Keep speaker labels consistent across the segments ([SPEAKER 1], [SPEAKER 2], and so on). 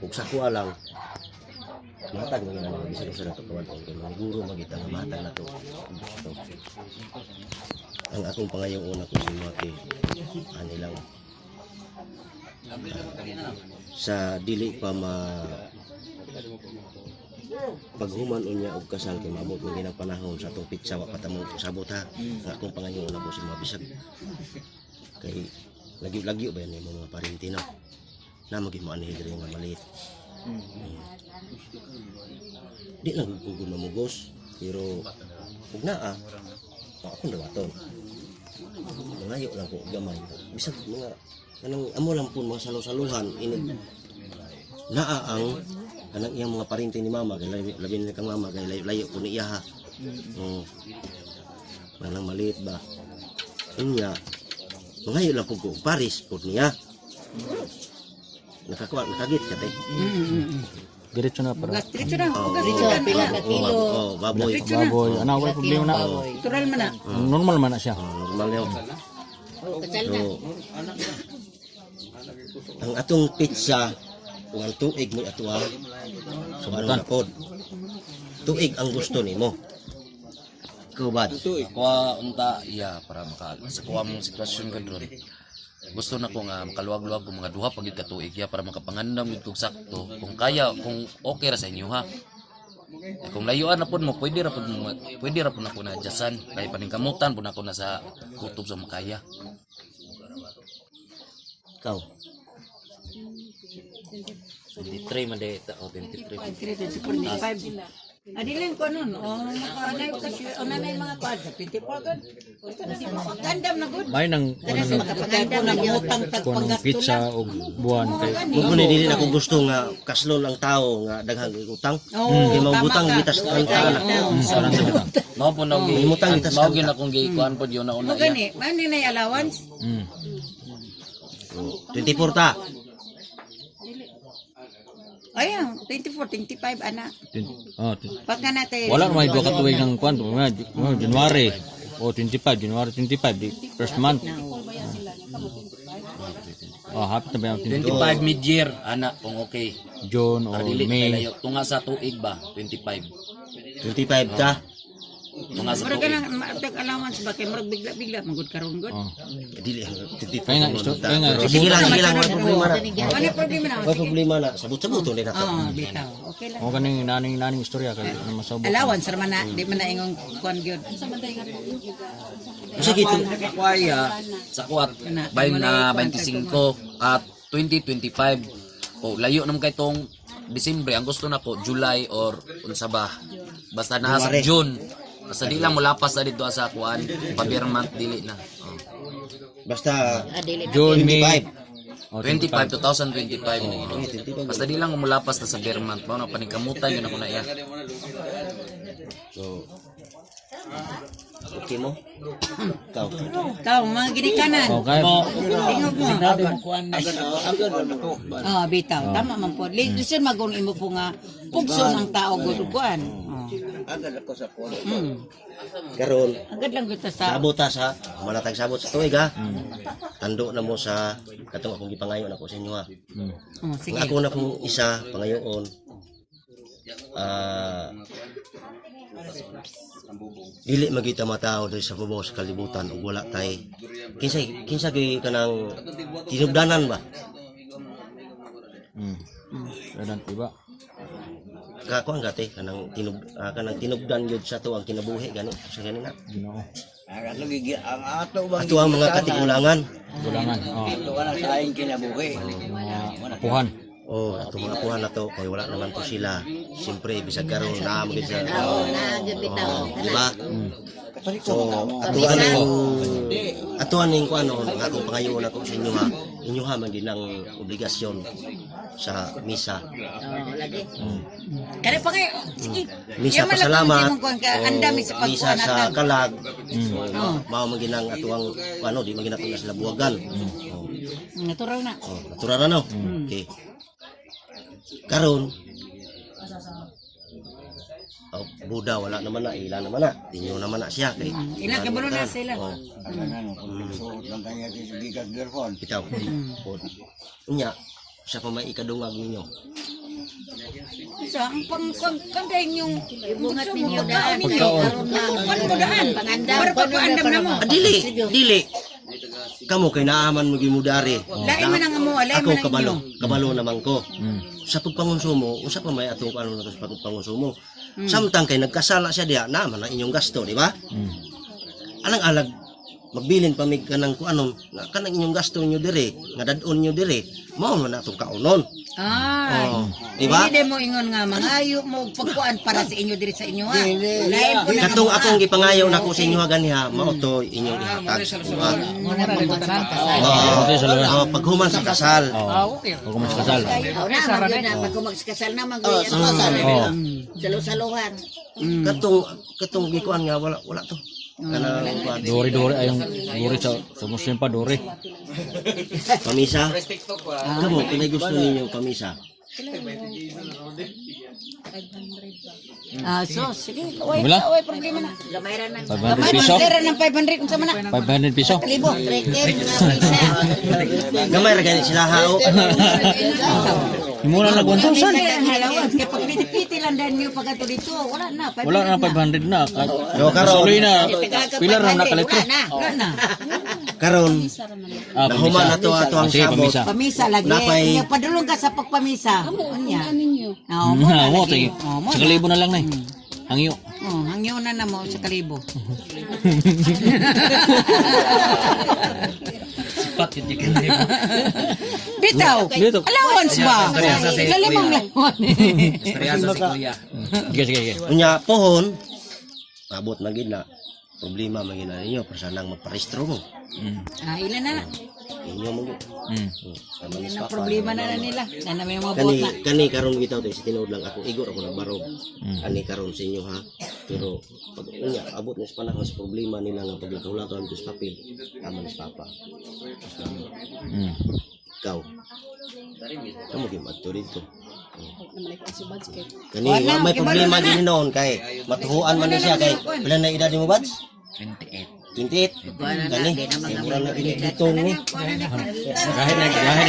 [SPEAKER 1] Ug sa kuha lang matag mo na lang bisag sa katawan ko kay guro magita nga matag na to. Ang akong pangayong una ko si Maki anilang sa dili pa paghuman unya og kasal kay maabot mo ginang panahon sa atong pitsa wa patamong sabot ha. Ang akong pangayong una ko si mabisag kay lagi-lagi ba yan mga parintino na maging mo ani diri nga maliit. Di lang ko mamugos pero ug naa akong dawaton. Nangayo lang ko gamay. Bisag mga kanang amo lang pun mga salusaluhan ini naa ang kanang iyang mga parinti ni mama kay labi ni kang mama kay layo ko ni iya ha. Manang maliit ba. Inya mangayo lang ko Paris pud niya. Nakagit ka te.
[SPEAKER 2] Diretso na para.
[SPEAKER 3] Diretso na.
[SPEAKER 4] Pila ka kilo.
[SPEAKER 1] Oh, baboy.
[SPEAKER 2] Baboy, ana wala problema na.
[SPEAKER 3] Natural man na.
[SPEAKER 2] Normal man na siya.
[SPEAKER 1] Normal niya.
[SPEAKER 4] Oh, kasal na.
[SPEAKER 1] Ang atong pizza kung ang tuig mo atuwa so ano na pod. Tuig ang gusto nimo. Kubad.
[SPEAKER 5] Kuha unta iya para sa kuha mong sitwasyon kadron. Gusto na ko nga makaluwag-luwag ko mga duha pagid ka tuig ya para makapangandam gid kog sakto kung kaya kung okay ra sa inyo ha. Kung layuan na pud mo pwede ra pud na ko na adjustan kay paningkamutan pud na ko na sa kutob sa makaya.
[SPEAKER 1] Ikaw.
[SPEAKER 5] 23 man de o 23.
[SPEAKER 3] 25. Adilin ko nun. Nakanay ko kasi nanay mga kwadra. 24 kan. Gandam na good.
[SPEAKER 2] May nang
[SPEAKER 3] Makapagandam na utang
[SPEAKER 2] kunong pizza o buwan kay
[SPEAKER 1] Kung dili na ko gusto nga kaslon ang tao nga daghang utang. Kay maubutang bitas ang kana.
[SPEAKER 5] Mao po na
[SPEAKER 1] Himutang itas
[SPEAKER 5] mao gina kong gikuan pod yun na una
[SPEAKER 3] Mo gani, man na allowance.
[SPEAKER 1] 24 ta.
[SPEAKER 3] Ayan, 24, 25 ana.
[SPEAKER 2] Oh,
[SPEAKER 3] Pagka natin.
[SPEAKER 2] wala may duha ka tuig ng kwan January o 25 January 25 di first month. Oh, happy na ba yung
[SPEAKER 5] 25 mid-year ana kung okay.
[SPEAKER 2] June o
[SPEAKER 5] Dili
[SPEAKER 2] May.
[SPEAKER 5] layo tunga sa tuig ba 25.
[SPEAKER 1] 25 ta.
[SPEAKER 5] Tunga sa
[SPEAKER 3] Mura ka
[SPEAKER 5] tuig.
[SPEAKER 3] nang matag allowance ba kay murag bigla-bigla magud karon gud.
[SPEAKER 2] Oh.
[SPEAKER 1] Dili 25.
[SPEAKER 2] Kaya nga, kaya nga.
[SPEAKER 1] Sige lang, wala problema na.
[SPEAKER 3] Ano problema na?
[SPEAKER 1] Wala problema na. Sabot-sabot din nato.
[SPEAKER 3] Bitaw. Okay lang.
[SPEAKER 2] O kaning naning istorya kay masabot.
[SPEAKER 3] Allowance ra man na, di man na ingong kuan gyud.
[SPEAKER 1] Sige to.
[SPEAKER 5] Kuya sa kuat bayin na 25 at 2025 o layo naman kay tong Disyembre ang gusto nako July or unsa ba basta na sa
[SPEAKER 1] January.
[SPEAKER 5] June basta di lang mo lapas na dito sa kuan pabir month dili na
[SPEAKER 1] Basta
[SPEAKER 2] June, May.
[SPEAKER 1] 25.
[SPEAKER 2] Oh,
[SPEAKER 5] 25 2025 na ino basta di lang mo lapas na sa bear month mao na paningkamutan yun ako na iya.
[SPEAKER 1] So okay mo? Ikaw.
[SPEAKER 3] Ikaw, mga ginikanan.
[SPEAKER 2] Okay.
[SPEAKER 3] Tingog mo. Bitaw. Tama man po. Listen magong imo po nga pugso ng tao gud kuan.
[SPEAKER 1] Agad ako sa kuno. Karon
[SPEAKER 3] Agad lang kita sa
[SPEAKER 1] sabot ta sa manatag sabot sa tuig ha. Tando na mo sa katong akong gipangayon ako sa inyo ha.
[SPEAKER 3] sige.
[SPEAKER 1] Ang ako na kong isa pangayoon dili magita matao diri sa babaw sa kalibutan ug wala tay kinsa gyud kanang tinubdanan ba
[SPEAKER 2] Dadan iba.
[SPEAKER 1] kakuan gati kanang tinubdan gyud sa to ang kinabuhi gani sa ganina
[SPEAKER 2] Ginoo.
[SPEAKER 1] ato ang mga katigulangan
[SPEAKER 2] Kulangan. Oh. Mga apuhan.
[SPEAKER 1] ato mga apuhan na to kay wala naman to sila siyempre bisag karon na mo sa
[SPEAKER 4] Gyud bitaw.
[SPEAKER 1] di ba so ato aning kuano nga akong pangayoon ako sa inyo ha inyo ha man ginang obligasyon sa misa
[SPEAKER 4] Lagi.
[SPEAKER 3] Kani pa kay sige.
[SPEAKER 1] misa
[SPEAKER 3] Yaman lang
[SPEAKER 1] pasalamat
[SPEAKER 3] kung kuan ka andami sa
[SPEAKER 1] misa
[SPEAKER 3] pagkuan
[SPEAKER 1] sa
[SPEAKER 3] natin.
[SPEAKER 1] kalag mao man ginang ato ang kuano di man ginato na sila buwagan
[SPEAKER 3] Natural na.
[SPEAKER 1] natural na no okay karon Buddha wala naman na ila naman na tinyo naman na siya kay
[SPEAKER 3] Ilang kabulo na sila.
[SPEAKER 1] bitaw unya sa pa may ikadungag ninyo
[SPEAKER 3] So, ang pangkandahin yung
[SPEAKER 4] Ibungat ninyo daan.
[SPEAKER 2] Pagkaon.
[SPEAKER 4] Karon na.
[SPEAKER 3] Kuan mo daan.
[SPEAKER 4] Pangandam.
[SPEAKER 3] Para pagpaandam na mo.
[SPEAKER 1] Dili. Kamo kay naaman mo gimudari.
[SPEAKER 3] Lain man ang amo, lain
[SPEAKER 1] Ako
[SPEAKER 3] man ang
[SPEAKER 1] kabalo,
[SPEAKER 3] inyo.
[SPEAKER 1] kabalo naman ko.
[SPEAKER 2] Mm.
[SPEAKER 1] Sa pagpangonsumo, usa pa may atong paano na sa pagpangonsumo. Samtang kay nagkasala siya diha, naman ang inyong gasto, di ba?
[SPEAKER 2] Mm.
[SPEAKER 1] Alang-alag magbilin pa mig kanang kuanon, kanang inyong gasto niyo dire, nga dadon niyo dire. Mao man atong kaunon.
[SPEAKER 3] Ay.
[SPEAKER 1] Oh, di ba?
[SPEAKER 3] Hindi mo ingon nga mangayo mo pagkuan para sa inyo diri sa inyo ha. Lain po na
[SPEAKER 1] Katong akong gipangayo nako sa inyo ganiha, mao to inyong ihatag.
[SPEAKER 3] muna pagkuan kasal.
[SPEAKER 1] Paghuman sa kasal.
[SPEAKER 2] Oh. Huwag mas kasal.
[SPEAKER 4] Aw na, magyo na. Pag magkasal na, magyo.
[SPEAKER 2] Oh.
[SPEAKER 4] Salo-saluhan.
[SPEAKER 1] Katong gikuan nga wala to. Kanang kuan.
[SPEAKER 2] Dori ayong dori sa Muslim pa dori.
[SPEAKER 1] Pamisa. Kamu kinay gusto ninyo pamisa.
[SPEAKER 3] So sige, way
[SPEAKER 2] Wala?
[SPEAKER 3] problema na.
[SPEAKER 4] Gamayran na.
[SPEAKER 2] 500 piso.
[SPEAKER 3] Dira ng 500 unsa man na.
[SPEAKER 2] 500 piso.
[SPEAKER 3] Libo.
[SPEAKER 4] Rekem na pisa.
[SPEAKER 1] Gamay ra gani sila hao.
[SPEAKER 2] Mura na 1,000.
[SPEAKER 3] Halawas kay pag piti lang dan niyo pag ato dito, wala na 500.
[SPEAKER 2] Wala na 500 na.
[SPEAKER 1] Yo karon,
[SPEAKER 2] Suloy na. Pilar na nakalitro.
[SPEAKER 3] Wala na.
[SPEAKER 1] karon
[SPEAKER 2] Ah,
[SPEAKER 1] nahuman na to ato ang
[SPEAKER 2] Sige,
[SPEAKER 1] sabot.
[SPEAKER 2] pamisa.
[SPEAKER 3] Pamisa lagi.
[SPEAKER 1] Napay-
[SPEAKER 3] Yung padulong ka sa pagpamisa. Unya. Oo, mo
[SPEAKER 2] Ah,
[SPEAKER 3] na
[SPEAKER 2] mo
[SPEAKER 3] lagi.
[SPEAKER 2] tay.
[SPEAKER 3] Oo, mo
[SPEAKER 2] Sa
[SPEAKER 3] na.
[SPEAKER 2] kalibo na lang na. Hangyo.
[SPEAKER 3] Hangyo na mo sa kalibo.
[SPEAKER 5] Sipat yun di kalibo.
[SPEAKER 3] Bitaw.
[SPEAKER 2] Bitaw.
[SPEAKER 3] Allowance ba? Lalimang lawan.
[SPEAKER 5] Seryoso si Kuya.
[SPEAKER 2] Sige.
[SPEAKER 1] Unya pohon abot na gid na problema magina ninyo persanang magparehistro mo.
[SPEAKER 3] Ilan na.
[SPEAKER 1] Inyo mo.
[SPEAKER 3] Yan ang problema na nila. Na namin mga
[SPEAKER 1] Kani
[SPEAKER 3] bota.
[SPEAKER 1] kani karon bitaw tay tinuod lang ako igor ako nagbarog. Ani karon sa inyo ha. Pero pag unya abot na sa panahon sa problema nila nga pagkahulatan ko sa papel aman sa papa. Ikaw. Kamu gyud adto dito. Kani
[SPEAKER 3] Wala,
[SPEAKER 1] may
[SPEAKER 3] kay
[SPEAKER 1] problema
[SPEAKER 3] Balona.
[SPEAKER 1] din noon kay matuhuan man ni siya kay pila na edad mo bads?
[SPEAKER 5] 28.
[SPEAKER 1] 28. Kani mura na ini dito ni.
[SPEAKER 2] Kahit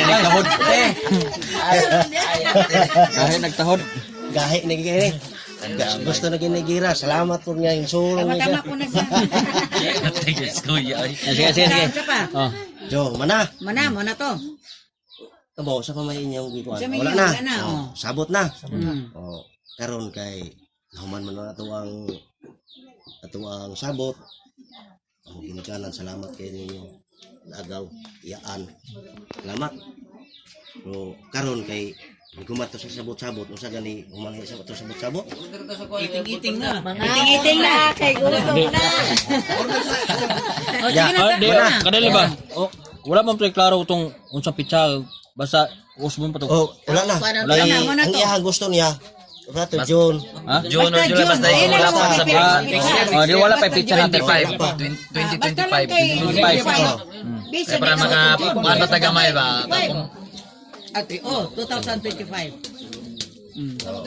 [SPEAKER 2] nagtahod. Kahit nagtahod.
[SPEAKER 1] Gahi na gini. Gusto na ginigira. Salamat po niya yung sulong niya.
[SPEAKER 3] Tama ko nagsabi.
[SPEAKER 5] Thank you, Kuya.
[SPEAKER 2] Sige.
[SPEAKER 3] Isa pa.
[SPEAKER 2] Oh.
[SPEAKER 1] Jo, mana?
[SPEAKER 3] Mo na to.
[SPEAKER 1] Kabaw sa kamay inyong gikuan.
[SPEAKER 3] Sa may
[SPEAKER 1] Wala
[SPEAKER 3] inyong,
[SPEAKER 1] na.
[SPEAKER 3] wala na,
[SPEAKER 1] Oh,
[SPEAKER 3] oh.
[SPEAKER 1] sabot na.
[SPEAKER 3] Mm.
[SPEAKER 1] Oh, karon kay nahuman man na ato ang sabot. Ang ginikanan salamat kay ninyo. Agaw, iyaan. Salamat. So, karon kay gumato sa sabot-sabot unsa gani human sa sabot-sabot?
[SPEAKER 3] Iting-iting na. Iting-iting na. Kay gutom na. O, sige na.
[SPEAKER 2] Di, kadali ba? Oh, wala man pre klaro tong unsa pitsa basta usbon pa to.
[SPEAKER 1] Oh, wala na.
[SPEAKER 2] Wala
[SPEAKER 1] Kay,
[SPEAKER 3] na, wala
[SPEAKER 1] ang
[SPEAKER 3] to.
[SPEAKER 1] iyang gusto niya. Rato John.
[SPEAKER 2] Ha?
[SPEAKER 5] June or July, basta
[SPEAKER 3] June.
[SPEAKER 5] wala pa sa
[SPEAKER 2] Oh, di wala pa pitsa natin.
[SPEAKER 5] 2025.
[SPEAKER 2] 25.
[SPEAKER 5] Para mga tagamay ba?
[SPEAKER 3] Ate, 2025.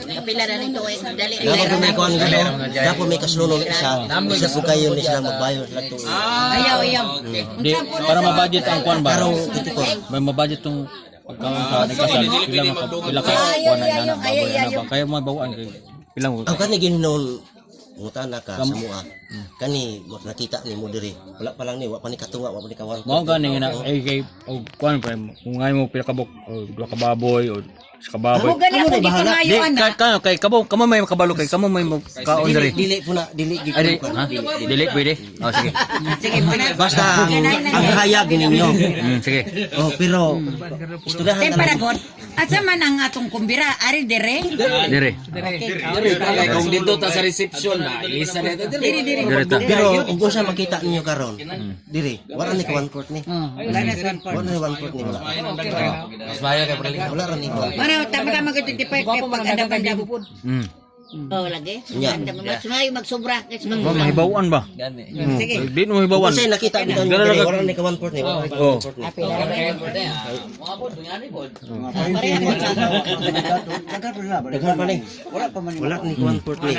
[SPEAKER 4] Kapila na nito ay dali.
[SPEAKER 1] Dapat may kuan gano. Dapat may kasulunong isa. Isa po kayo ni sila magbayo sila to.
[SPEAKER 3] Ayaw.
[SPEAKER 2] Di para ma-budget ang kwan ba?
[SPEAKER 1] Karong titikon.
[SPEAKER 2] May ma-budget tong pagkaon sa nagkasal. Pila ka kwan na ina baboy na ba? Kaya mo bawaan kay ilang
[SPEAKER 1] Ang kani gininon ngutana ka sa mua. Kani nakita ni mo diri. Wala pa lang ni wa pa ni katunga, wa pa ni kawar.
[SPEAKER 2] mo gani na kay og kwan pre kung ngay mo pila ka bok o duha ka baboy o sa kababoy.
[SPEAKER 3] Ako gani ako gipangayo
[SPEAKER 2] Di
[SPEAKER 3] ana.
[SPEAKER 2] kay kamo may makabalo kay kamo may kaon diri.
[SPEAKER 1] Dili po na dili
[SPEAKER 2] Ay,
[SPEAKER 1] gikuan.
[SPEAKER 2] ha? Dili pwede. Oh sige.
[SPEAKER 3] Sige mo na.
[SPEAKER 1] Basta ang hayag ninyo.
[SPEAKER 2] Sige.
[SPEAKER 1] Oh, pero istoryahan
[SPEAKER 3] Tem para god. Asa man ang atong kumbira? Ari dire?
[SPEAKER 2] Dire.
[SPEAKER 5] Kung dito ta sa reception na, ilisa na ito.
[SPEAKER 3] Dire.
[SPEAKER 2] Dire ta.
[SPEAKER 1] Pero kung sa makita ninyo karon, diri, wala ni kawan court ni.
[SPEAKER 3] Wala na sa one
[SPEAKER 1] Wala ni one court ni wala.
[SPEAKER 5] Mas bayo kay Prali.
[SPEAKER 1] Wala ra ni ko.
[SPEAKER 3] Ano, tama ka mag-25 kay pag-andam-andam.
[SPEAKER 4] Oh, lagi.
[SPEAKER 1] Yeah.
[SPEAKER 4] Mas mayo magsobra kasi
[SPEAKER 2] Mo mahibawan ba?
[SPEAKER 5] Gani.
[SPEAKER 3] Sige.
[SPEAKER 2] Di mo mahibawan.
[SPEAKER 1] Kasi nakita bitaw niyo diri, wala ni kawan court ni. Wala ni
[SPEAKER 2] Oh.
[SPEAKER 1] kawan court ni. Daghan pa ni. Wala ni kawan court ni.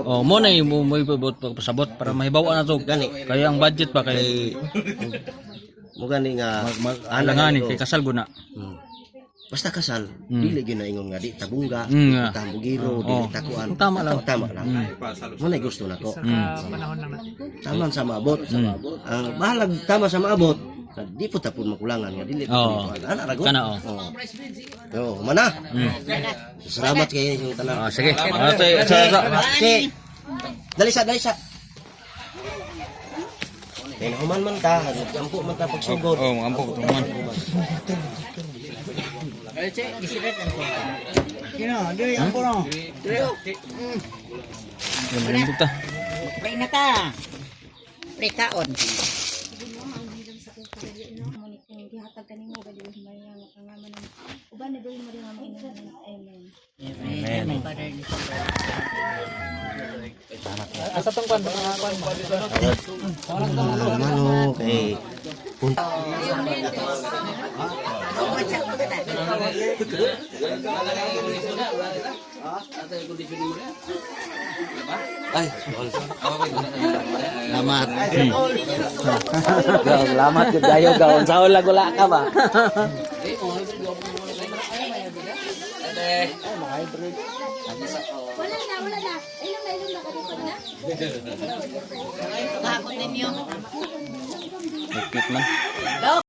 [SPEAKER 2] Oh, mo na mo ibot pasabot para mahibawan na to.
[SPEAKER 1] Gani.
[SPEAKER 2] Kaya ang budget pa kay
[SPEAKER 1] Mo gani nga
[SPEAKER 2] alanganin kay kasal guna.
[SPEAKER 1] basta kasal, dili gyud na ingon nga di tabungga,
[SPEAKER 2] nga.
[SPEAKER 1] tambugiro, dili takuan.
[SPEAKER 2] Tama lang.
[SPEAKER 1] Tama lang. Mo na gusto nako. Tama sa maabot. Ang bahalag tama sa maabot. Di po tapon makulangan nga dili
[SPEAKER 2] Oo.
[SPEAKER 1] ana rago.
[SPEAKER 2] Kana, oo.
[SPEAKER 1] Yo, mana? Salamat kay yung tanan.
[SPEAKER 2] Ah, sige. Ah,
[SPEAKER 1] Si. Dali sa. Kaya nahuman man ta, nagkampo man ta pagsugod.
[SPEAKER 2] Oh, ampok tuman. Ganun ta.
[SPEAKER 4] Pre na ta. Pre kaon.
[SPEAKER 1] Mano kay punta ay,
[SPEAKER 2] Selamat.
[SPEAKER 5] Salamat jud kayo gawon sa wala ka ba.
[SPEAKER 6] Wala na. Ilang na kapag na.
[SPEAKER 4] Kahapon ninyo.
[SPEAKER 2] Ikit man.